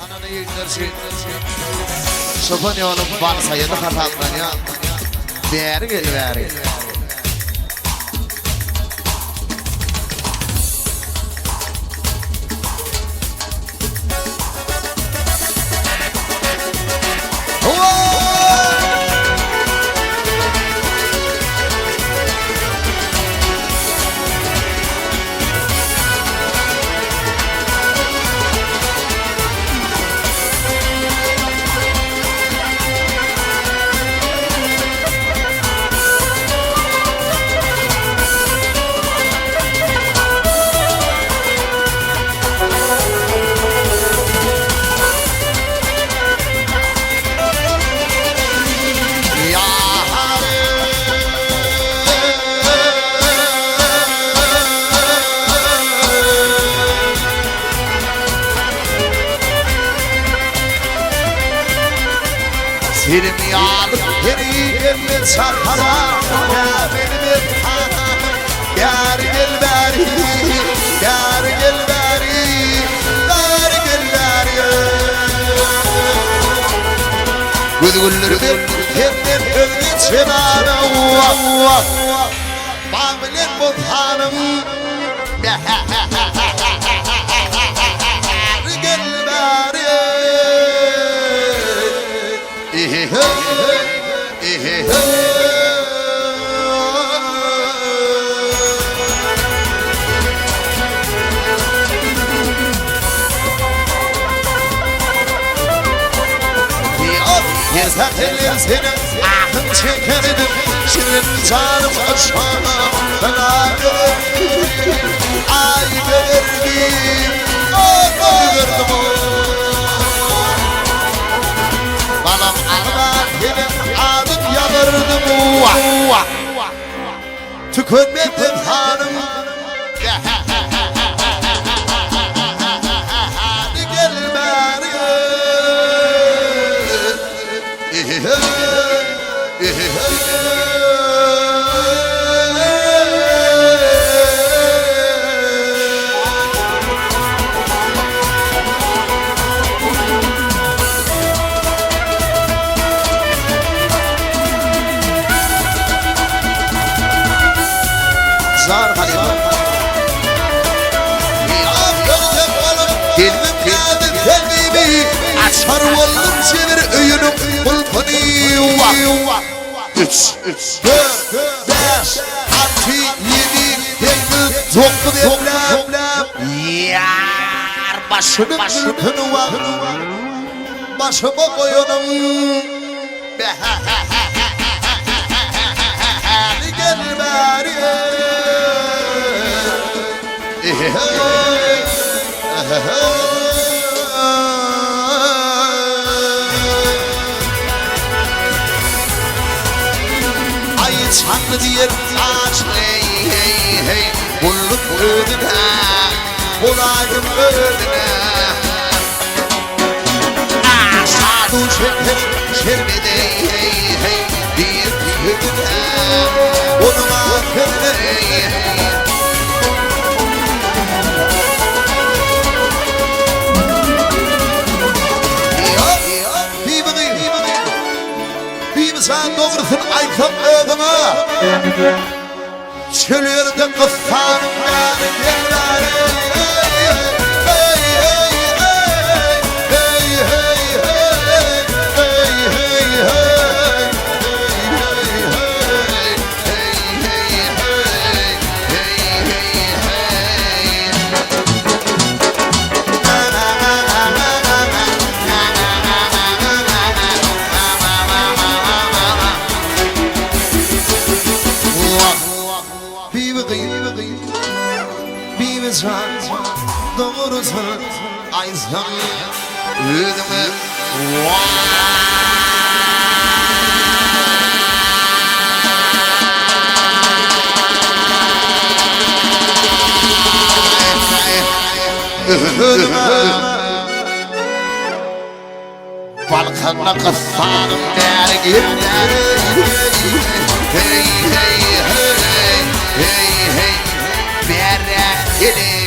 Ananı yüklersin. Şofan yolum varsa yedi kataklan ya. Beri gel beri. Selim yağlık geri gelme çarpana. Ya benim hanım, yar gel beri, yar gel beri, yar gel beri. Güdgüllürüm kendim özgeçim ana. Bağbilen bu hanım, yar gel beri. Yeterli senin ahın çekerdim. Şirin canım aşağıma bana gördüm. Ay gördüm, ay gördüm. Balam ağlar gelin adım yanırdım. Tükönmedim hanım. Hadi gel bari. Zar Halima Gelmem geldi kendimi. Açar oldum çevir öyünüm bulpani. 3, 4, 5, 6, 7, 8, 9 Yar başımın mülkünü var. Başıma koyunum. Hadi gel bari. Ay çanlı diye ağaç hey hey hey. Bulluk ödüne, bulayım ödüne. Aşağı şeker şerbede hey hey. Bir ödüne, onun akıllı hey hey. Sen doğrusun aytam ödümü. Çölürdü kıffanım beni gelleri. Doğrusun ayzam ödümü. Balkanla kıffanım dergirleri. Hey hey hey hey hey hey. Bere gelin.